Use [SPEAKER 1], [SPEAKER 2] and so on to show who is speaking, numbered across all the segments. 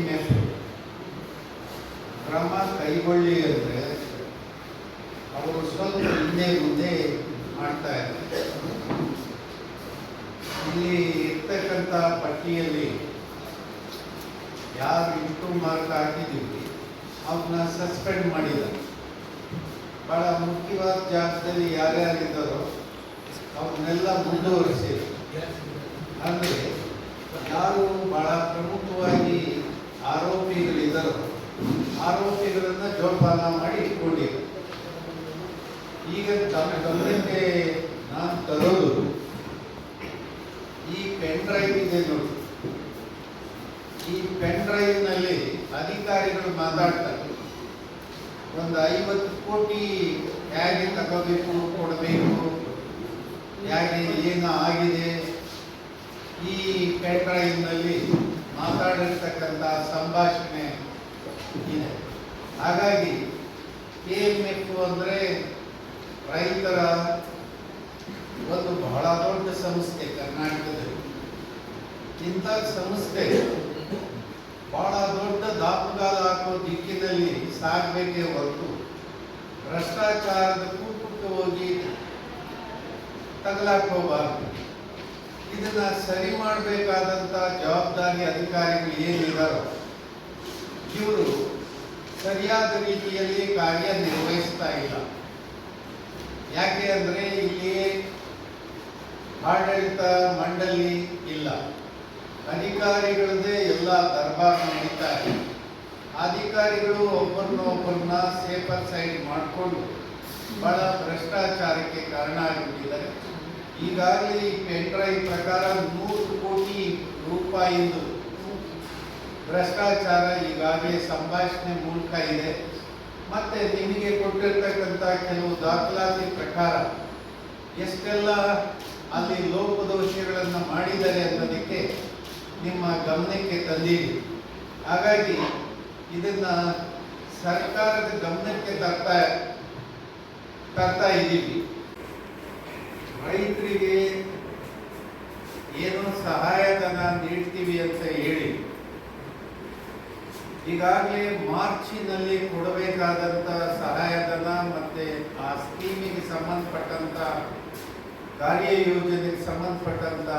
[SPEAKER 1] KMF ಕ್ರಮ ಕೈಗೊಳ್ಳಿ ಅಂದರೆ ಅವರು ಸ್ವಲ್ಪ ಹಿಂದೆ ಮುಂದೆ ಮಾಡ್ತಾ ಇದ್ದಾರೆ. ಇಲ್ಲಿ ಇರ್ತಕ್ಕಂಥ ಪಟ್ಟಿಯಲ್ಲಿ ಯಾರು ಇಂಟು ಮಾರ್ಕ್ ಹಾಕಿದ್ದೀವಿ ಅವ್ರನ್ನ ಸಸ್ಪೆಂಡ್ ಮಾಡಿದ್ದಾರೆ. ಭಾಳ ಮುಖ್ಯವಾದ ಜಾಗದಲ್ಲಿ ಯಾರ್ಯಾರಿದ್ದಾರೋ ಅವ್ರನ್ನೆಲ್ಲ ಮುಂದುವರಿಸಿ, ಅಂದರೆ ಯಾರು ಭಾಳ ಪ್ರಮುಖವಾಗಿ ಆರೋಪಿಗಳಿದ್ದಾರೋ ಆರೋಪಿಗಳನ್ನು ಜೋಪಾನ ಮಾಡಿ ಇಟ್ಕೊಂಡಿದ್ದಾರೆ. ಈಗ ತಮ್ಮ ಗಮನಕ್ಕೆ ನಾನು ತರೋದು ಈ ಪೆನ್ ಡ್ರೈವ್ ಇದೆ ನೋಡಿ. ಈ ಪೆನ್ ಡ್ರೈವ್ನಲ್ಲಿ ಅಧಿಕಾರಿಗಳು ಮಾತಾಡ್ತಾರೆ, ಒಂದು 50 ಕೋಟಿ ಹೇಗೆ ತಗೋಬೇಕು, ಕೊಡಬೇಕು, ಹೇಗೆ ಏನು ಆಗಿದೆ, ಈ ಪೆನ್ ಡ್ರೈವ್ನಲ್ಲಿ ಮಾತಾಡಿರ್ತಕ್ಕಂಥ ಸಂಭಾಷಣೆ ಇದೆ. ಹಾಗಾಗಿ KMF ಅಂದರೆ ರೈತರ ಒಂದು ಬಹಳ ದೊಡ್ಡ ಸಂಸ್ಥೆ ಕರ್ನಾಟಕದಲ್ಲಿ. ಇಂಥ ಸಂಸ್ಥೆ ಬಹಳ ದೊಡ್ಡ ದಾಪುಗಾಲ ಹಾಕೋ ದಿಕ್ಕಿನಲ್ಲಿ ಸಾಗಬೇಕೇ ಹೊರತು ಭ್ರಷ್ಟಾಚಾರದ ಕೂಟಕ್ಕೆ ಹೋಗಿ ತಗಲಾಕೋಬಾರ್ದು. ಇದನ್ನ ಸರಿ ಮಾಡಬೇಕಾದಂಥ ಜವಾಬ್ದಾರಿ ಅಧಿಕಾರಿಗಳು ಏನಿದ್ದಾರೋ ಇವರು ಸರಿಯಾದ ರೀತಿಯಲ್ಲಿ ಕಾರ್ಯನಿರ್ವಹಿಸ್ತಾ ಇಲ್ಲ. ಯಾಕೆ ಅಂದರೆ ಇಲ್ಲಿ ಆಡಳಿತ ಮಂಡಳಿ ಇಲ್ಲ, ಅಧಿಕಾರಿಗಳದ್ದೇ ಎಲ್ಲ ದರ್ಬಾರ್ ನಡೀತಾ ಇದೆ. ಅಧಿಕಾರಿಗಳು ಒಬ್ಬರನ್ನ ಸೇಫರ್ ಸೈಡ್ ಮಾಡಿಕೊಂಡು ಬಹಳ ಭ್ರಷ್ಟಾಚಾರಕ್ಕೆ ಕಾರಣ ಆಗಿಬಿಟ್ಟಿದ್ದಾರೆ. ಈಗಾಗಲೇ ಈ ಪೆನ್ ಡ್ರೈವ್ ಪ್ರಕಾರ 100 ಕೋಟಿ ರೂಪಾಯಿದು ಭ್ರಷ್ಟಾಚಾರ ಈಗಾಗಲೇ ಸಂಭಾಷಣೆ ಮೂಲಕ ಇದೆ. ಮತ್ತೆ ನಿಮಗೆ ಕೊಟ್ಟಿರ್ತಕ್ಕಂಥ ಕೆಲವು ದಾಖಲಾತಿ ಪ್ರಕಾರ ಎಷ್ಟೆಲ್ಲ ಅಲ್ಲಿ ಲೋಪದೋಷಗಳನ್ನು ಮಾಡಿದ್ದಾರೆ ಅನ್ನೋದಕ್ಕೆ ನಿಮ್ಮ ಗಮನಕ್ಕೆ ತಂದೀವಿ. ಹಾಗಾಗಿ ಇದನ್ನ ಸರ್ಕಾರದ ಗಮನಕ್ಕೆ ತರ್ತಾ ಇದ್ದೀವಿ. ರೈತರಿಗೆ ಏನೋ ಸಹಾಯಧನ ನೀಡ್ತೀವಿ ಅಂತ ಹೇಳಿ ಈಗಾಗಲೇ ಮಾರ್ಚಿನಲ್ಲಿ ಕೊಡಬೇಕಾದಂಥ ಸಹಾಯಧನ ಮತ್ತೆ ಆ ಸ್ಕೀಮಿಗೆ ಸಂಬಂಧಪಟ್ಟಂಥ ಕಾರ್ಯಯೋಜನೆಗೆ ಸಂಬಂಧಪಟ್ಟಂಥ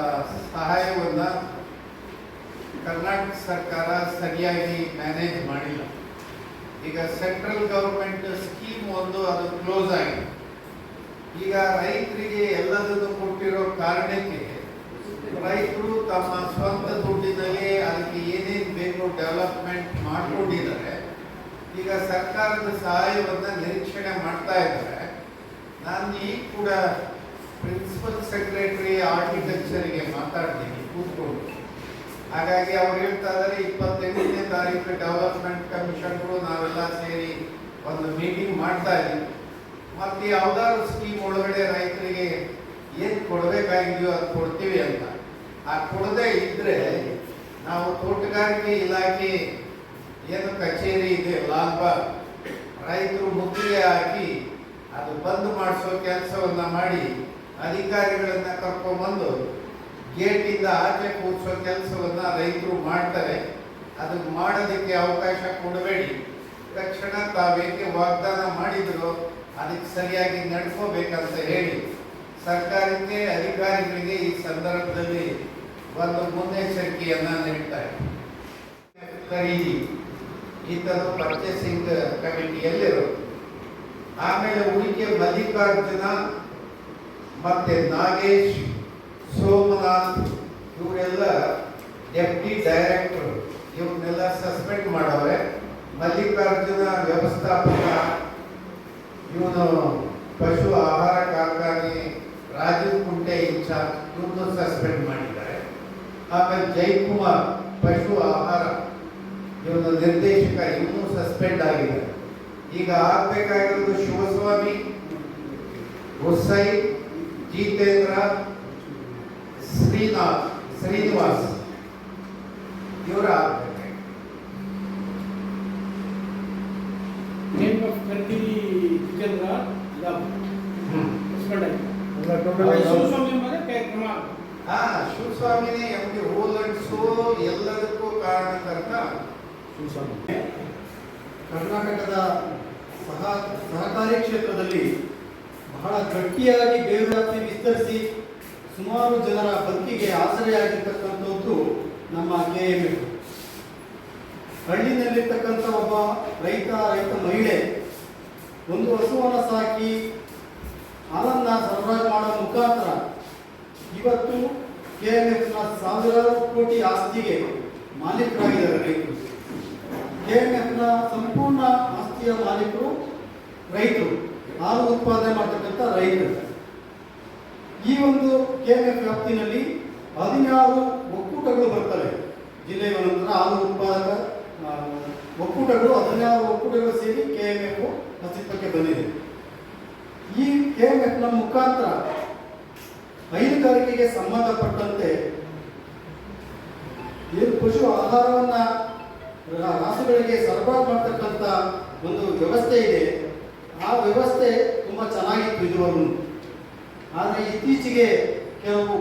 [SPEAKER 1] ಸಹಾಯವನ್ನು ಕರ್ನಾಟಕ ಸರ್ಕಾರ ಸರಿಯಾಗಿ ಮ್ಯಾನೇಜ್ ಮಾಡಿಲ್ಲ. ಈಗ ಸೆಂಟ್ರಲ್ ಗೌರ್ಮೆಂಟ್ ಸ್ಕೀಮ್ ಒಂದು ಅದು ಕ್ಲೋಸ್ ಆಗಿದೆ. ಈಗ ರೈತರಿಗೆ ಎಲ್ಲದನ್ನು ಕೊಟ್ಟಿರೋ ಕಾರಣಕ್ಕೆ ರೈತರು ತಮ್ಮ ಸ್ವಂತ ದುಡ್ಡಿನಲ್ಲಿ ಅದಕ್ಕೆ ಏನೇನು ಬೇಕು ಡೆವಲಪ್ಮೆಂಟ್ ಮಾಡಿಕೊಂಡಿದ್ದಾರೆ. ಈಗ ಸರ್ಕಾರದ ಸಹಾಯವನ್ನು ನಿರೀಕ್ಷಣೆ ಮಾಡ್ತಾ ಇದ್ದಾರೆ. ನಾನು ಈಗ ಕೂಡ ಪ್ರಿನ್ಸಿಪಲ್ ಸೆಕ್ರೆಟರಿ ಆರ್ಟಿಕಲ್ಚರ್ಗೆ ಮಾತಾಡ್ತೀನಿ ಕೂತ್ಕೊಂಡು. ಹಾಗಾಗಿ ಅವ್ರು ಹೇಳ್ತಾ ಇದ್ದಾರೆ 28ನೇ ತಾರೀಕು ಡೆವಲಪ್ಮೆಂಟ್ ಕಮಿಷನ್ಗಳು ನಾವೆಲ್ಲ ಸೇರಿ ಒಂದು ಮೀಟಿಂಗ್ ಮಾಡ್ತಾ ಇದ್ದೀವಿ. ಮತ್ತು ಯಾವ್ದಾದ್ರು ಸ್ಕೀಮ್ ಒಳಗಡೆ ರೈತರಿಗೆ ಏನು ಕೊಡಬೇಕಾಗಿದೆಯೋ ಅದು ಕೊಡ್ತೀವಿ ಅಂತ. ಆ ಕೊಡದೇ ಇದ್ರೆ ನಾವು ತೋಟಗಾರಿಕೆ ಇಲಾಖೆ ಏನು ಕಚೇರಿ ಇದೆ ಲಾಲ್ಬಾಗ್, ರೈತರು ಮುತ್ತಿಗೆ ಹಾಕಿ ಅದು ಬಂದ್ ಮಾಡಿಸೋ ಕೆಲಸವನ್ನ ಮಾಡಿ ಅಧಿಕಾರಿಗಳನ್ನ ಕರ್ಕೊಂಡ್ಬಂದು ಗೇಟಿಂದ ಆಚೆ ಕೂರಿಸೋ ಕೆಲಸವನ್ನ ರೈತರು ಮಾಡ್ತಾರೆ. ಅದಕ್ಕೆ ಮಾಡೋದಕ್ಕೆ ಅವಕಾಶ ಕೊಡಬೇಡಿ. ತಕ್ಷಣ ತಾವೇಕೆ ವಾಗ್ದಾನ ಮಾಡಿದ್ರು ಅದಕ್ಕೆ ಸರಿಯಾಗಿ ನಡ್ಕೋಬೇಕಂತ ಹೇಳಿ ಸರ್ಕಾರಕ್ಕೆ ಅಧಿಕಾರಿಗಳಿಗೆ ಈ ಸಂದರ್ಭದಲ್ಲಿ ಒಂದು ಮುನ್ನೆಚ್ಚರಿಕೆಯನ್ನ ನೀಡ್ತಾರೆ. ಖರೀದಿ ಈತನು ಪರ್ಚೇಸಿಂಗ್ ಕಮಿಟಿಯಲ್ಲಿರೋ, ಆಮೇಲೆ ಉಳಿಕೆ ಮಲ್ಲಿಕಾರ್ಜುನ ಮತ್ತೆ ನಾಗೇಶ್, ಸೋಮನಾಥ್ ಇವರೆಲ್ಲ ಡೆಪ್ಟಿ ಡೈರೆಕ್ಟರ್, ಇವನ್ನೆಲ್ಲ ಸಸ್ಪೆಂಡ್ ಮಾಡವ್ರೆ. ಮಲ್ಲಿಕಾರ್ಜುನ ವ್ಯವಸ್ಥಾಪಕ, ಇವನು ಪಶು ಆಹಾರ ಕಾರ್ಖಾನೆ ರಾಜೀವ್ ಕುಂಟೆ ಇನ್ಚಾರ್ಜ್, ಇವನು ಸಸ್ಪೆಂಡ್ ಮಾಡಿದ್ದಾರೆ. ಆಮೇಲೆ ಜೈಕುಮಾರ್ ಪಶು ಆಹಾರ ಇವನು ನಿರ್ದೇಶಕ, ಇವನು ಸಸ್ಪೆಂಡ್ ಆಗಿದ್ದಾರೆ. ಈಗ ಆಗ್ಬೇಕಾಗಿರೋದು ಶಿವಸ್ವಾಮಿ, ಹುಸೈ, ಜಿತೇಂದ್ರ, ಶ್ರೀನಿವಾಸ್ ಇವರ ಆಗ್ಬೇಕು. ಶಿವಸ್ವಾಮಿನೇ ಎಮ್ಗೆ ಹೋಲಡ್ಸು ಎಲ್ಲದಕ್ಕೂ ಕಾರಣಕರ್ತ
[SPEAKER 2] ಕರ್ನಾಟಕದ ಸಹಕಾರಿ ಕ್ಷೇತ್ರದಲ್ಲಿ ಬಹಳ ಗಟ್ಟಿಯಾಗಿ ಬೇರುವ್ಯಾಪ್ತಿ ವಿಸ್ತರಿಸಿ ಸುಮಾರು ಜನರ ಬದುಕಿಗೆ ಆಸರೆಯಾಗಿರ್ತಕ್ಕಂಥದ್ದು ನಮ್ಮ KMF. ಹಳ್ಳಿನಲ್ಲಿರ್ತಕ್ಕಂಥ ಒಬ್ಬ ರೈತ ಮಹಿಳೆ ಒಂದು ಹಸುವನ್ನು ಸಾಕಿ ಹಾಲನ್ನು ಸರಬರಾಜು ಮಾಡೋ ಮುಖಾಂತರ ಇವತ್ತು KMFನ ಸಾವಿರಾರು ಕೋಟಿ ಆಸ್ತಿಗೆ ಮಾಲೀಕರಾಗಿದ್ದಾರೆ ರೈತರು. KMFನ ಸಂಪೂರ್ಣ ಆಸ್ತಿಯ ಮಾಲೀಕರು ರೈತರು, ಹಾಲು ಉತ್ಪಾದನೆ ಮಾಡತಕ್ಕಂಥ ರೈತರು. ಈ ಒಂದು KMF ವ್ಯಾಪ್ತಿನಲ್ಲಿ 16 ಒಕ್ಕೂಟಗಳು ಬರ್ತವೆ. ಜಿಲ್ಲೆಯ ನಂತರ ಹಾಲು ಉತ್ಪಾದಕ ಒಕ್ಕೂಟಗಳು 16 ಒಕ್ಕೂಟಗಳು ಸೇರಿ KMF ಅಸ್ತಿತ್ವಕ್ಕೆ ಬಂದಿದೆ. ಈ KMFನ ಮುಖಾಂತರ ಹೈನುಗಾರಿಕೆಗೆ ಸಂಬಂಧಪಟ್ಟಂತೆ ಏನು ಪಶು ಆಹಾರವನ್ನ ರಾಸುಗಳಿಗೆ ಸರಬರಾಜು ಮಾಡತಕ್ಕಂಥ ಒಂದು ವ್ಯವಸ್ಥೆ ಇದೆ. ಆ ವ್ಯವಸ್ಥೆ ತುಂಬಾ ಚೆನ್ನಾಗಿತ್ತು ಇದುವರೆಗೂ. ಆದರೆ ಇತ್ತೀಚೆಗೆ ಕೆಲವು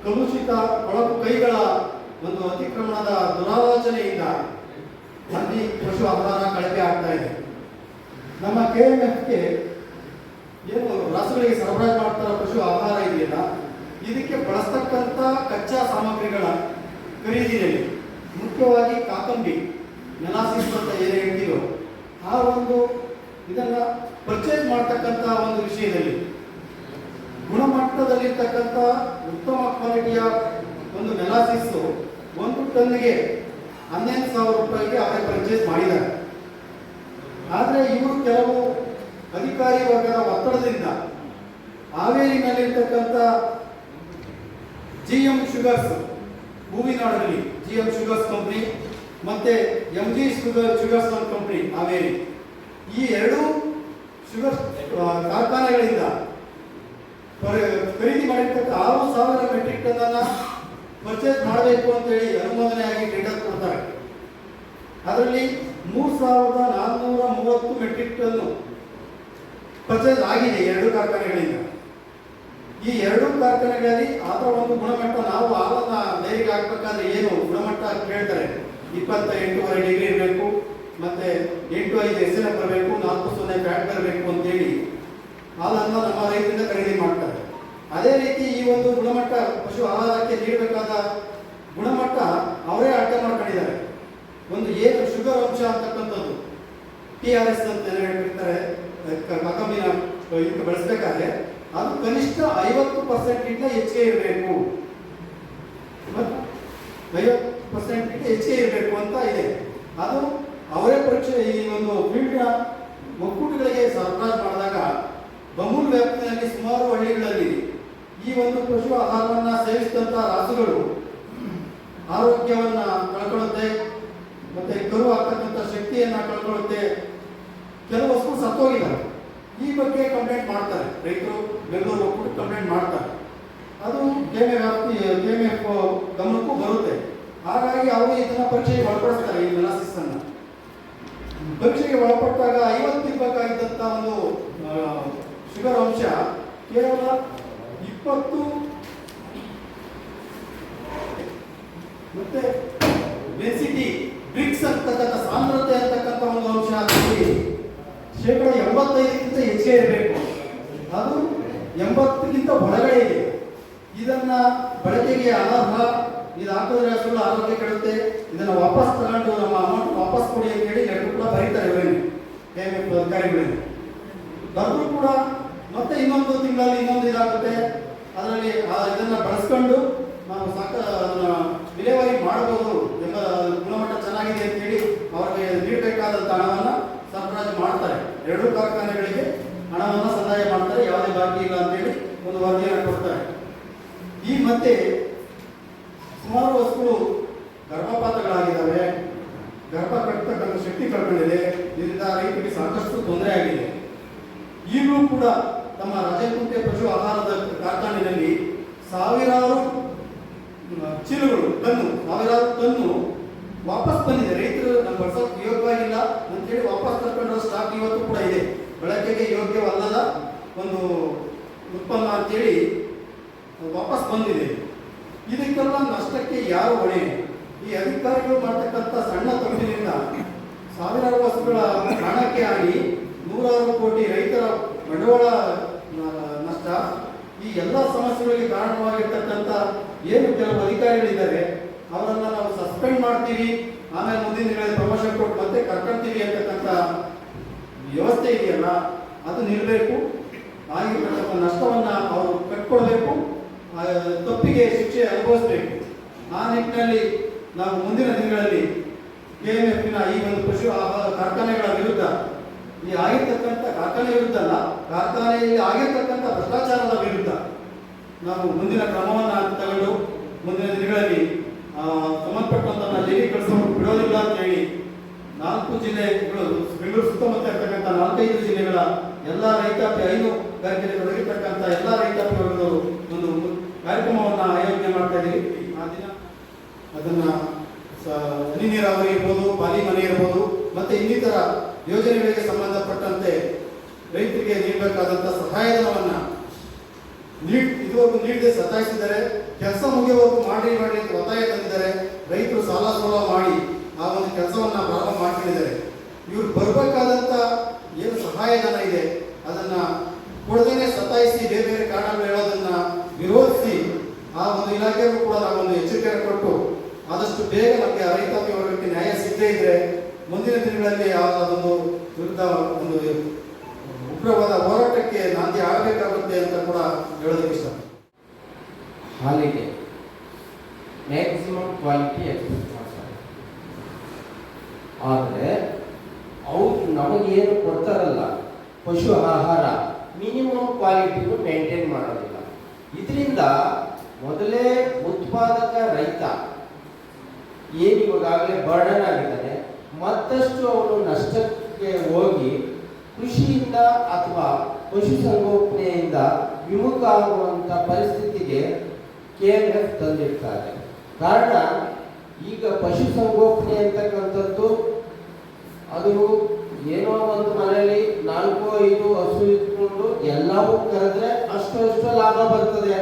[SPEAKER 2] ಕಲುಷಿತ ಕೊಳಕು ಕೈಗಳ ಒಂದು ಅತಿಕ್ರಮಣದ ದುರಾಲೋಚನೆಯಿಂದ ಅಲ್ಲಿ ಪಶು ಆಹಾರ ಕಳಪೆ ಆಗ್ತಾ ಇದೆ. ನಮ್ಮ KMFಗೆ ಏನು ರಾಸುಗಳಿಗೆ ಸರಬರಾಜು ಮಾಡ್ತಾರ ಪಶು ಆಹಾರ ಇದೆಯಲ್ಲ, ಇದಕ್ಕೆ ಬಳಸ್ತಕ್ಕಂಥ ಕಚ್ಚಾ ಸಾಮಗ್ರಿಗಳ ಖರೀದಿಯಲ್ಲಿ ಮುಖ್ಯವಾಗಿ ಕಾಕಂಬಿ ಮೆಲಾಸಿಸ್ ಅಂತ ಏನು ಹೇಳ್ತೀವೋ ಆ ಒಂದು ಇದನ್ನ ಪರ್ಚೇಸ್ ಮಾಡ್ತಕ್ಕಂಥ ಒಂದು ವಿಷಯದಲ್ಲಿ ಗುಣಮಟ್ಟದಲ್ಲಿರ್ತಕ್ಕಂಥ ಉತ್ತಮ ಕ್ವಾಲಿಟಿಯ ಒಂದು ಮೆಲಾಸಿಸ್ 1 ಟನ್ಗೆ 11,000 ರೂಪಾಯಿಗೆ ಅವರೇ ಪರ್ಚೇಸ್ ಮಾಡಿದ್ದಾರೆ. ಆದರೆ ಇವರು ಕೆಲವು ಅಧಿಕಾರಿ ವರ್ಗದ ಒತ್ತಡದಿಂದ ಹಾವೇರಿನಲ್ಲಿರ್ತಕ್ಕಂಥ GM ಶುಗರ್ಸ್ ಹೂವಿನಾಡಲ್ಲಿ GM ಶುಗರ್ಸ್ ಕಂಪನಿ ಮತ್ತೆ MG ಶುಗರ್ಸ್ ಕಂಪನಿ ಹಾವೇರಿ, ಈ 2 ಶುಗರ್ ಕಾರ್ಖಾನೆಗಳಿಂದ ಖರೀದಿ ಮಾಡಿರ್ತಕ್ಕ 6,000 ಮೆಟ್ರಿಕ್ ಟನ್ ಅನ್ನ ಪರ್ಚೇಸ್ ಮಾಡಬೇಕು ಅಂತ ಹೇಳಿ ಅನುಮೋದನೆಯಾಗಿ ಟೆಂಡರ್ ಕೊಡ್ತಾರೆ. ಅದರಲ್ಲಿ 3,430 ಮೆಟ್ರಿಕ್ ಟನ್ ಪರ್ಚೇಸ್ ಆಗಿದೆ 2 ಕಾರ್ಖಾನೆಗಳಿಂದ. ಈ 2 ಕಾರ್ಖಾನೆಗಳಲ್ಲಿ ಅದರ ಒಂದು ಗುಣಮಟ್ಟ, ನಾವು ಹಾಲನ್ನ ಡೈರಿಗೆ ಹಾಕ್ಬೇಕಾದ್ರೆ ಏನು ಗುಣಮಟ್ಟ ಕೇಳ್ತಾರೆ, 28.5 ಡಿಗ್ರಿ ಇರಬೇಕು, ಮತ್ತೆ 8.5 SNF ಬರಬೇಕು, 4.0 ಫ್ಯಾಟ್ ಬರಬೇಕು ಅಂತೇಳಿ ಹಾಲನ್ನ ನಮ್ಮ ರೈತರಿಂದ ಖರೀದಿ ಮಾಡ್ತಾರೆ. ಅದೇ ರೀತಿ ಈ ಒಂದು ಗುಣಮಟ್ಟ ಪಶು ಆಹಾರಕ್ಕೆ ನೀಡಬೇಕಾದ ಗುಣಮಟ್ಟ ಅವರೇ ಅಳತೆ ಮಾಡ್ಕೊಂಡಿದ್ದಾರೆ. ಒಂದು ಏನು ಶುಗರ್ ಅಂಶ ಅಂತಕ್ಕಂಥದ್ದು TRS ಅಂತ ಹೇಳ್ತಿರ್ತಾರೆ, ಕಾಕಂಬಿನ ಇದಕ್ಕೆ ಬಳಸಬೇಕಾದ್ರೆ ಅದು ಕನಿಷ್ಠ 50% ಹೆಚ್ಚಿಗೆ ಇರಬೇಕು, 50% ಹೆಚ್ಚಿಗೆ ಇರಬೇಕು ಅಂತ ಇದೆ. ಅದು ಅವರೇ ಪರೀಕ್ಷೆ ಈ ಒಂದು ಫೀಲ್ಡ್ನ ಒಕ್ಕೂಟಗಳಿಗೆ ಸರಬರಾಜು ಮಾಡಿದಾಗ ಬಮೂಲ್ ವ್ಯಾಪ್ತಿಯಲ್ಲಿ ಸುಮಾರು ಹಳ್ಳಿಗಳಲ್ಲಿ ಈ ಒಂದು ಪಶು ಆಹಾರವನ್ನ ಸೇವಿಸಿದಂತ ರಾಸುಗಳು ಆರೋಗ್ಯವನ್ನ ಕಳ್ಕೊಳ್ಳುತ್ತೆ, ಮತ್ತೆ ಕರು ಹಾಕತಕ್ಕಂಥ ಶಕ್ತಿಯನ್ನ ಕಳ್ಕೊಳ್ಳುತ್ತೆ, ಕೆಲವು ವಸ್ತು ಸತ್ತೋಗಿದ್ದಾರೆ. ಈ ಬಗ್ಗೆ ಕಂಪ್ಲೇಂಟ್ ಮಾಡ್ತಾರೆ ರೈತರು, ಬೆಂಗಳೂರು ಒಕ್ಕೂಟ ಕಂಪ್ಲೇಂಟ್ ಮಾಡ್ತಾರೆ. ಅದು KMF ಗಮನಕ್ಕೂ ಬರುತ್ತೆ. ಹಾಗಾಗಿ ಅವರು ಇದನ್ನ ಪರೀಕ್ಷೆಗೆ ಒಳಪಡಿಸ್ತಾರೆ. ಈ ಮೆಲಾಸಿಸ್ ಅನ್ನ ಪರೀಕ್ಷೆಗೆ ಒಳಪಟ್ಟಾಗ 50 ಇರಬೇಕಾಗಿದ್ದಂತ ಒಂದು ಶುಗರ್ ಅಂಶ ಕೇವಲ 20, ಮತ್ತೆ ಡೆನ್ಸಿಟಿ ಬ್ರಿಕ್ಸ್ ಅಂತಕ್ಕಂಥ ಸಾಂದ್ರತೆ ಅಂತಕ್ಕಂಥ ಒಂದು ಅಂಶ ಶೇಕಡ 85ಕ್ಕಿಂತ ಹೆಚ್ಚಿಗೆ ಇರಬೇಕು. ಅದು 80ಕ್ಕಿಂತ ಒಳಗಡೆ ಇದೆ. ಇದನ್ನ ಬಳಕೆಗೆ ಅನರ್ಹ, ಇದು ಹಾಕಿದ್ರೆ ಹಸುಗಳ ಆರೋಗ್ಯ ಕೆಡುತ್ತೆ, ಇದನ್ನ ವಾಪಸ್ ತಗೊಂಡು ನಮ್ಮ ಅಮೌಂಟ್ ವಾಪಸ್ ಕೊಡಿ ಅಂತ ಹೇಳಿ ಲೆಟರ್ ಕೂಡ ಬರೀತಾರೆ ಇವರೇನು KMF ಅಧಿಕಾರಿಗಳಿಗೆ. ಬರೆದ್ರು ಕೂಡ ಮತ್ತೆ ಇನ್ನೊಂದು ತಿಂಗಳಲ್ಲಿ ಇನ್ನೊಂದು ಇದಾಗುತ್ತೆ, ಅದರಲ್ಲಿ ಇದನ್ನ ಬಳಸ್ಕೊಂಡು ನಾವು ಅದನ್ನ ವಿಲೇವಾರಿ ಮಾಡಬಹುದು ಎಂಬ ಗುಣಮಟ್ಟ ಚೆನ್ನಾಗಿದೆ ಅಂತ ಹೇಳಿ ಅವರಿಗೆ ನೀಡಬೇಕಾದಂತ ಹಣವನ್ನ ಸರಬರಾಜು ಮಾಡ್ತಾರೆ. 2 ಕಾರ್ಖಾನೆಗಳಿಗೆ ಹಣವನ್ನ ಸಂದಾಯ ಮಾಡ್ತಾರೆ, ಯಾವುದೇ ಬಾಕಿ ಇಲ್ಲ ಅಂತ ಹೇಳಿ ಒಂದು ವರದಿಯನ್ನು ಕೊಡ್ತಾರೆ. ಈ ಮತ್ತೆ ಸುಮಾರು ವಸ್ತುಗಳು ಗರ್ಭಪಾತಗಳಾಗಿದ್ದಾವೆ, ಗರ್ಭ ಕಟ್ಟತಕ್ಕಂಥ ಶಕ್ತಿ ಕಳ್ಕೊಂಡಿದೆ. ಇದರಿಂದ ರೈತರಿಗೆ ಸಾಕಷ್ಟು ತೊಂದರೆ ಆಗಿದೆ. ಈಗಲೂ ಕೂಡ ತಮ್ಮ ರಾಜಕುಂಟೆ ಪಶು ಆಹಾರದ ಕಾರ್ಖಾನೆಯಲ್ಲಿ ಸಾವಿರಾರು ಟನ್ನು ವಾಪಸ್ ಬಂದಿದೆ. ರೈತರು ನಮ್ಮ ಬಳಸೋಕೆ ಯೋಗ್ಯವಾಗಿಲ್ಲ ಅಂತೇಳಿ ವಾಪಸ್ ತಗೊಂಡಿರೋ ಸ್ಟಾಕ್ ಇವತ್ತು ಕೂಡ ಇದೆ. ಬಳಕೆಗೆ ಯೋಗ್ಯವಲ್ಲದ ಒಂದು ಉತ್ಪನ್ನ ಅಂತೇಳಿ ವಾಪಸ್ ಬಂದಿದೆ. ಇದಕ್ಕೆಲ್ಲ ನಷ್ಟಕ್ಕೆ ಯಾರು ಹೊಣೆ? ಈ ಅಧಿಕಾರಿಗಳು ಮಾಡ್ತಕ್ಕಂಥ ಸಣ್ಣ ತಪ್ಪಿನಿಂದ ಸಾವಿರಾರು ವಸ್ತುಗಳ ಹಣಕ್ಕೆ ಆಗಿ ನೂರಾರು ಕೋಟಿ ರೈತರ ಬಂಡವಾಳ ನಷ್ಟ, ಈ ಎಲ್ಲ ಸಮಸ್ಯೆಗಳಿಗೆ ಕಾರಣವಾಗಿರ್ತಕ್ಕಂಥ ಏನು ಕೆಲವು ಅಧಿಕಾರಿಗಳಿದ್ದಾರೆ ಅವರನ್ನ ನಾವು ಸಸ್ಪೆಂಡ್ ಮಾಡ್ತೀವಿ, ಆಮೇಲೆ ಮುಂದಿನ ದಿನಗಳಲ್ಲಿ ಪ್ರಮೋಷನ್ ಕೊಟ್ಟು ಮತ್ತೆ ಕರ್ಕೊಳ್ತೀವಿ ಅಂತಕ್ಕಂಥ ವ್ಯವಸ್ಥೆ ಇದೆಯಲ್ಲ ಅದು ನಿಲ್ಲಬೇಕು. ಆಗಿರ್ತಕ್ಕಂಥ ನಷ್ಟವನ್ನು ಅವರು ಕಟ್ಕೊಳ್ಬೇಕು, ತಪ್ಪಿಗೆ ಶಿಕ್ಷೆ ಅನುಭವಿಸಬೇಕು. ಆ ನಿಟ್ಟಿನಲ್ಲಿ ನಾವು ಮುಂದಿನ ದಿನಗಳಲ್ಲಿ KMFನ ಈ ಒಂದು ಪಶು ಆಹಾರ ಕಾರ್ಖಾನೆಗಳ ವಿರುದ್ಧ, ಈ ಆಗಿರ್ತಕ್ಕಂಥ ಕಾರ್ಖಾನೆ ವಿರುದ್ಧ ಅಲ್ಲ, ಕಾರ್ಖಾನೆಯಲ್ಲಿ ಆಗಿರ್ತಕ್ಕಂಥ ಭ್ರಷ್ಟಾಚಾರದ ವಿರುದ್ಧ ನಾವು ಮುಂದಿನ ಕ್ರಮವನ್ನು ತಗೊಂಡು ಮುಂದಿನ ದಿನಗಳಲ್ಲಿ ಸಂಬಂಧಪಟ್ಟಂತ ಜೈಲಿಗೆ ಕಳಿಸೋದು ಬಿಡೋದಿಲ್ಲ ಅಂತ ಹೇಳಿ 4 ಜಿಲ್ಲೆಗಳು, ಬೆಂಗಳೂರು ಸುತ್ತಮುತ್ತ ಇರ್ತಕ್ಕಂಥ 4-5 ಜಿಲ್ಲೆಗಳ ಎಲ್ಲ ರೈತಾಪಿ ಹೈನುಗಾರಿಕೆಯಲ್ಲಿ ತೊಡಗಿರ್ತಕ್ಕಂಥ ಎಲ್ಲ ರೈತಾಪಿ ವರ್ಗದವರು ಒಂದು ಕಾರ್ಯಕ್ರಮವನ್ನು ಆಯೋಜನೆ ಮಾಡ್ತಾ ಇದ್ದೀವಿ. ಆ ದಿನ ಅದನ್ನ ಹನಿ ನೀರಾವರಿ ಇರ್ಬೋದು, ಪಾಲಿ ಮನೆ ಇರ್ಬೋದು, ಮತ್ತೆ ಇನ್ನಿತರ ಯೋಜನೆಗಳಿಗೆ ಸಂಬಂಧಪಟ್ಟಂತೆ ರೈತರಿಗೆ ನೀಡಬೇಕಾದಂಥ ಸಹಾಯಧನವನ್ನು ಇದುವರೆಗೂ ನೀಡದೆ ಸತಾಯಿಸಿದ್ದಾರೆ. ಕೆಲಸ ಮುಗಿಯುವವರೆಗೂ ಮಾಡಿ ಅಂತ ಒತ್ತಾಯ ತಂದಿದ್ದಾರೆ. ರೈತರು ಸಾಲ ಸೋಲ ಮಾಡಿ ಆ ಒಂದು ಕೆಲಸವನ್ನು ಪ್ರಾರಂಭ ಮಾಡ್ಕೊಂಡಿದ್ದಾರೆ. ಇವ್ರು ಬರಬೇಕಾದಂಥ ಏನು ಸಹಾಯಧನ ಇದೆ ಅದನ್ನ ಕೊಡದೇನೆ ಸತಾಯಿಸಿ ಬೇರೆ ಬೇರೆ ಕಾರಣಗಳು ಹೇಳೋದನ್ನ ವಿರೋಧಿಸಿ ಆ ಒಂದು ಇಲಾಖೆಗೂ ಕೂಡ ನಾವೊಂದು ಎಚ್ಚರಿಕೆ ಕೊಟ್ಟು ಆದಷ್ಟು ಬೇಗ ನಮಗೆ ರೈತಾಪಿ ವರ್ಗಕ್ಕೆ ನ್ಯಾಯ ಸಿಗದೇ ಇದ್ರೆ ಮುಂದಿನ ದಿನಗಳಲ್ಲಿ ಅದೊಂದು ವಿರುದ್ಧ ಒಂದು ಉಗ್ರವಾದ ಹೋರಾಟಕ್ಕೆ ನಾಂದಿ ಆಗಬೇಕಾಗುತ್ತೆ ಅಂತ ಕೂಡ ಹೇಳೋದಕ್ಕೆ ಇಷ್ಟ.
[SPEAKER 3] ಹಾಲಿಗೆ ಮ್ಯಾಕ್ಸಿಮಮ್ ಕ್ವಾಲಿಟಿ ಎಕ್ಸ್ಪೆಕ್ಟ್ ಮಾಡ್ತಾರೆ, ಆದರೆ ಅವ್ರು ನಮಗೇನು ಕೊಡ್ತಾರಲ್ಲ ಪಶು ಆಹಾರ ಮಿನಿಮಮ್ ಕ್ವಾಲಿಟಿನೂ ಮೇಂಟೈನ್ ಮಾಡೋದಿಲ್ಲ. ಇದರಿಂದ ಮೊದಲೇ ಉತ್ಪಾದಕ ರೈತ ಏನು ಇವಾಗಲೇ ಬರ್ಡನ್ ಆಗಿದ್ದಾನೆ, ಮತ್ತಷ್ಟು ಅವನು ನಷ್ಟಕ್ಕೆ ಹೋಗಿ ಕೃಷಿಯಿಂದ ಅಥವಾ ಪಶುಸಂಗೋಪನೆಯಿಂದ ವಿಮುಖ ಆಗುವಂಥ ಪರಿಸ್ಥಿತಿಗೆ KMF ತಂದಿರ್ತಾರೆ. ಕಾರಣ ಈಗ ಪಶುಸಂಗೋಪನೆ ಅಂತಕ್ಕಂಥದ್ದು ಅದು ಏನೋ ಒಂದು ಮನೆಯಲ್ಲಿ 4-5 ಹಸು ಇಟ್ಕೊಂಡು ಎಲ್ಲವೂ ಕರೆದ್ರೆ ಅಷ್ಟು ಲಾಭ ಬರ್ತದೆ.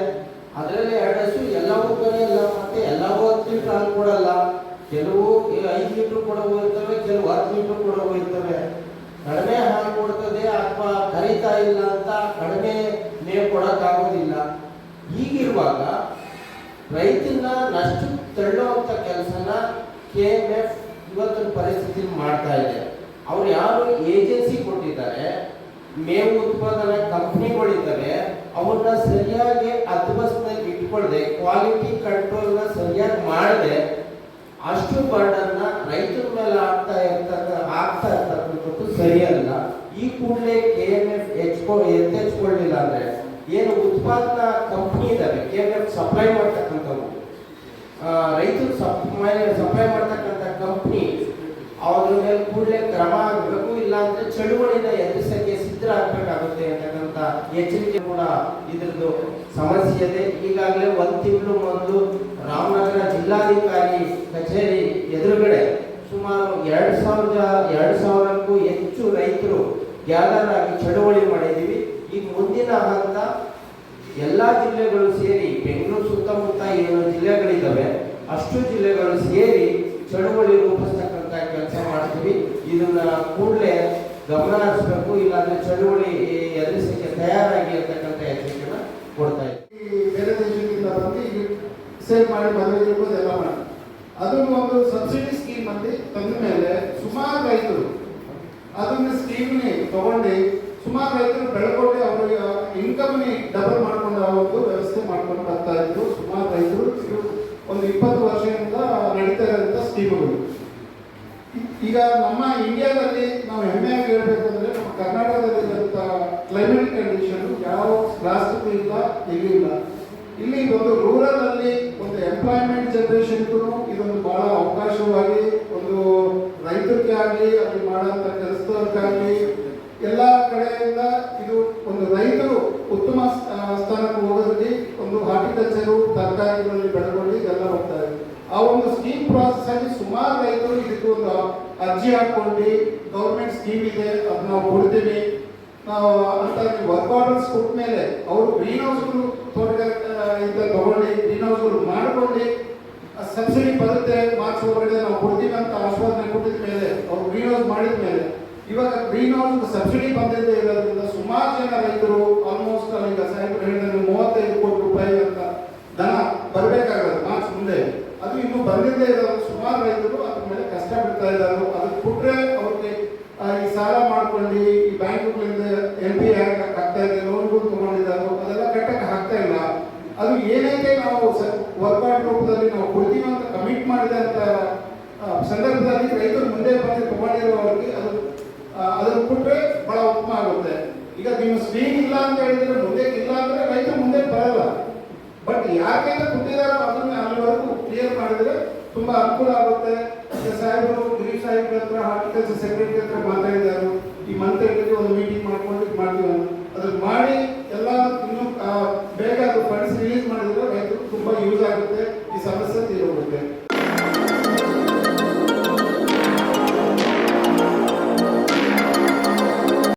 [SPEAKER 3] ಅದರಲ್ಲಿ 2 ಹಸು ಎಲ್ಲವೂ ಕರೆಯಲ್ಲ, ಮತ್ತೆ ಎಲ್ಲವೂ 10 ಲೀಟರ್ ಹಾಲು ಕೊಡಲ್ಲ. ಕೆಲವು 5 ಲೀಟರ್ ಕೊಡವು ಇರ್ತವೆ, ಕೆಲವು 10 ಲೀಟರ್ ಕೊಡವು ಇರ್ತವೆ. ಕಡಿಮೆ ಹಾಲು ಕೊಡ್ತದೆ ಅಥವಾ ಕರೀತಾ ಇಲ್ಲ ಅಂತ ಕಡಿಮೆ ಮೇವು ಕೊಡೋಕ್ಕಾಗೋದಿಲ್ಲ. ಹೀಗಿರುವಾಗ ರೈತನ ನಷ್ಟ ತಳ್ಳುವಂಥ ಕೆಲಸನ KMF ಇವತ್ತಿನ ಪರಿಸ್ಥಿತಿ ಮಾಡ್ತಾ ಇದೆ. ಅವ್ರು ಯಾರು ಏಜೆನ್ಸಿ ಕೊಟ್ಟಿದ್ದಾರೆ, ಮೇವು ಉತ್ಪಾದನಾ ಕಂಪ್ನಿಗಳಿದ್ದಾವೆ, ಅವನ್ನ ಸರಿಯಾಗಿ ಹದ್ಬಸ್ನಲ್ಲಿ ಇಟ್ಕೊಳ್ಳದೆ ಕ್ವಾಲಿಟಿ ಕಂಟ್ರೋಲ್ನ ಸರಿಯಾಗಿ ಮಾಡದೆ ಅಷ್ಟು ಬರ್ಡನ್ನ ರೈತರ ಮೇಲೆ ಆಗ್ತಾ ಇರ್ತಕ್ಕಂಥದ್ದು ಸರಿಯಲ್ಲ. ಈ ಕೂಡಲೇ KMF ಎತ್ತೆಚ್ಕೊಳ್ಳಿಲ್ಲ ಅಂದ್ರೆ ಏನು ಉತ್ಪಾದನಾ ಕಂಪ್ನಿ ಇದಾವೆ KMF ಸಪ್ಲೈ ಮಾಡ್ತಕ್ಕಂಥವು, ರೈತರು ಸಪ್ಲೈ ಮಾಡ್ತಕ್ಕಂಥ ಕಂಪ್ನಿ ಅವ್ರ ಮೇಲೆ ಕೂಡಲೇ ಕ್ರಮ ಆಗಬೇಕು, ಇಲ್ಲ ಅಂದ್ರೆ ಚಳುವಳಿನ ಎದುರಿಸಕ್ಕೆ ಸಿದ್ಧರಾಗಬೇಕಾಗುತ್ತೆ ಅಂತಕ್ಕಂಥ ಎಚ್ಚರಿಕೆ ಕೂಡ ಇದ್ರದ್ದು ಸಮಸ್ಯೆ ಇದೆ. ಈಗಾಗಲೇ 1 ತಿಂಗಳು ಮೊದಲು ರಾಮನಗರ ಜಿಲ್ಲಾಧಿಕಾರಿ ಕಚೇರಿ ಎದುರುಗಡೆ ಸುಮಾರು 2,000ಕ್ಕೂ ಹೆಚ್ಚು ರೈತರು ಗ್ಯಾದರ್ ಆಗಿ ಚಳುವಳಿ ಮಾಡಿದ್ದೀವಿ. ಈಗ ಮುಂದಿನ ಹಂತ ಎಲ್ಲ ಜಿಲ್ಲೆಗಳು ಸೇರಿ, ಬೆಂಗಳೂರು ಸುತ್ತಮುತ್ತ ಏನು ಜಿಲ್ಲೆಗಳಿದ್ದಾವೆ ಅಷ್ಟು ಜಿಲ್ಲೆಗಳು ಸೇರಿ ಚಳುವಳಿ ರೂಪಿಸ್ತಕ್ಕಂಥ ಕೆಲಸ ಮಾಡ್ತೀವಿ. ಇದನ್ನ ಕೂಡಲೇ ಗಮನ ಹರಿಸಬೇಕು, ಇಲ್ಲಾಂದ್ರೆ ಚಳುವಳಿ ಎದುರಿಸಕ್ಕೆ ತಯಾರಾಗಿ ಅಂತಕ್ಕಂಥ ಎಚ್ಚರಿಕೆನ ಕೊಡ್ತಾ ಇದ್ದೀವಿ.
[SPEAKER 2] ಬೇರೆ ದೇಶದಿಂದ ಬಂದು ಈಗ ಸೇಲ್ ಮಾಡಿ ಮದುವೆ ಎಲ್ಲ ಮಾಡಿ ಅದನ್ನು ಒಂದು ಸಬ್ಸಿಡಿ ಸ್ಕೀಮ್ ಅಂತ ತಂದ ಮೇಲೆ ಸುಮಾರು ರೈತರು ಅದನ್ನ ಸ್ಕೀಮ್ನಿ ತಗೊಂಡು ಸುಮಾರು ರೈತರು ಬೆಳ್ಕೊಂಡು ಅವರಿಗೆ ಇನ್ಕಮ್ನಿ ಡಬಲ್ ಮಾಡ್ಕೊಂಡು ಒಂದು ವ್ಯವಸ್ಥೆ ಮಾಡ್ಕೊಂಡು ಬರ್ತಾ ಇದ್ರು. ಸುಮಾರು ರೈತರು ಒಂದು 20 ವರ್ಷದಿಂದ ನಡೀತಾ ಇರೋಂಥ ಸ್ಕೀಮ್ಗಳು. ಈಗ ನಮ್ಮ ಇಂಡಿಯಾದಲ್ಲಿ ನಾವು ಹೆಮ್ಮೆಯಾಗಿ ಹೇಳ್ಬೇಕಂದ್ರೆ ನಮ್ಮ ಕರ್ನಾಟಕದಲ್ಲಿರುವಂಥ ಕ್ಲೈಮೇಟ್ ಕಂಡೀಷನ್ ಯಾವ ರಾಷ್ಟ್ರಕ್ಕೂ ಇಲ್ಲ, ಎಲ್ಲಿಯೂ ಇಲ್ಲ. ಇಲ್ಲಿ ಒಂದು ರೂರಲ್ ಅಲ್ಲಿ ಒಂದು ಎಂಪ್ಲಾಯ್ಮೆಂಟ್ ಜನರೇಷನ್ಗೂ ಇದೊಂದು ಬಹಳ ಅವಕಾಶವಾಗಿ ಒಂದು ರೈತರಿಗೆ ಆಗಲಿ ಅಲ್ಲಿ ಮಾಡೋಂಥ ಕೆಲಸದವ್ರಿಗಾಗಲಿ ಎಲ್ಲ ಕಡೆಯಿಂದ ಇದು ಒಂದು ರೈತರು ಉತ್ತಮ ಸ್ಥಾನಕ್ಕೆ ಹೋಗೋದ್ರಲ್ಲಿ ಒಂದು ಹಾರ್ಟಿಕಲ್ಚರು ತರಕಾರಿಗಳಲ್ಲಿ ಬೆಳವಣಿಗೆ ಇದೆಲ್ಲ ಹೋಗ್ತಾ ಇದೆ. ಆ ಒಂದು ಸ್ಕೀಮ್ ಪ್ರಾಸೆಸ್ ಆಗಿ ಸುಮಾರು ರೈತರು ಇದಕ್ಕೆ ಒಂದು ಅರ್ಜಿ ಹಾಕೊಂಡು ಗೌರ್ಮೆಂಟ್ ಸ್ಕೀಮ್ ಇದೆ ಅದು ನಾವು ಕೊಡ್ತೀವಿ ನಾವು ಅಂತ ವರ್ಕ್ ಆರ್ಡರ್ಸ್ ಕೊಟ್ಟ ಮೇಲೆ ಅವರು ಗ್ರೀನ್ ಹೌಸ್ಗಳು ತೋಟಗಾರಿಕೆ ತಗೊಂಡು ಗ್ರೀನ್ ಹೌಸ್ಗಳು ಮಾಡ್ಕೊಂಡು
[SPEAKER 4] ಸಬ್ಸಿಡಿ ಬರುತ್ತೆ ಮಾರ್ಚ್ ಒಳಗಡೆ ನಾವು ಕೊಡ್ತೀವಿ ಅಂತ ಆಶ್ವಾಸನೆ ಕೊಟ್ಟಿದ ಮೇಲೆ ಅವ್ರು ಗ್ರೀನ್ ಹೌಸ್ ಮಾಡಿದ ಮೇಲೆ ಇವಾಗ ಗ್ರೀನ್ ಹೌಸ್ ಸಬ್ಸಿಡಿ ಬಂದಿದ್ದೇ ಇರೋದ್ರಿಂದ ಸುಮಾರು ಜನ ರೈತರು ಆಲ್ಮೋಸ್ಟ್ ಈಗ ಸಾಹೇಬರು ಹೇಳಿದ್ರೆ 35 ಕೋಟಿ ರೂಪಾಯಿ ಅಂತ ಧನ ಬರಬೇಕಾಗುತ್ತೆ ಮಾರ್ಚ್ ಮುಂದೆ ಅದು ಇನ್ನೂ ಬಂದಿದ್ದೇ ಇರೋದು ಸುಮಾರು ರೈತರು ಅದ್ರ ಮೇಲೆ ಕಷ್ಟ ಬಿಡ್ತಾ ಇದ್ದಾರೆ. ಅದಕ್ಕೆ ಕೊಟ್ಟರೆ ಅವ್ರಿಗೆ ಈ ಸಾಲ ಮಾಡ್ಕೊಂಡು ಈ ಬ್ಯಾಂಕ್ಗಳಿಂದ MP ಆಗ್ತಾ ಇದೆ, ಲೋನ್ಗಳು ತಗೊಂಡಿದ್ದಾರೆ, ಅದೆಲ್ಲ ಕಟ್ಟಕ್ಕೆ ಆಗ್ತಾ ಇಲ್ಲ. ಅದು ಏನೈತೆ ನಾವು ವರ್ಕೌಟ್ ರೂಪದಲ್ಲಿ ನಾವು ಕೊಡ್ತೀವಿ ಅಂತ ಕಮಿಟ್ ಮಾಡಿದಂತ ಸಂದರ್ಭದಲ್ಲಿ ರೈತರು ಮುಂದೆ ಬಂದು ತಗೊಂಡಿರೋರಿಗೆ ಅದನ್ನು ಕೊಟ್ಟರೆ ಬಹಳ ಉತ್ತಮ ಆಗುತ್ತೆ. ಈಗ ನಿಮ್ಮ ಸ್ಕೀಮ್ ಇಲ್ಲ ಅಂತ ಹೇಳಿದ್ರೆ ಮುಂದೆ ಇಲ್ಲ ಅಂದ್ರೆ ರೈತರು ಮುಂದೆ ಬರಲ್ಲ. ಬಟ್ ಯಾಕೆಂದ್ರೆ ಕೊಟ್ಟಿದಾರೋ ಅದನ್ನ ಅಲ್ಲಿವರೆಗೂ ಕ್ಲಿಯರ್ ಮಾಡಿದ್ರೆ ತುಂಬಾ ಅನುಕೂಲ ಆಗುತ್ತೆ. ಈಗ ಸಾಹೇಬರು ಗಿರೀಶ್ ಸಾಹೇಬ್ರ ಹತ್ರ ಹಾರ್ಟಿಕಲ್ಚರ್ ಸೆಕ್ರೆಟರಿ ಹತ್ರ ಮಾತಾಡಿದ್ದಾರೆ.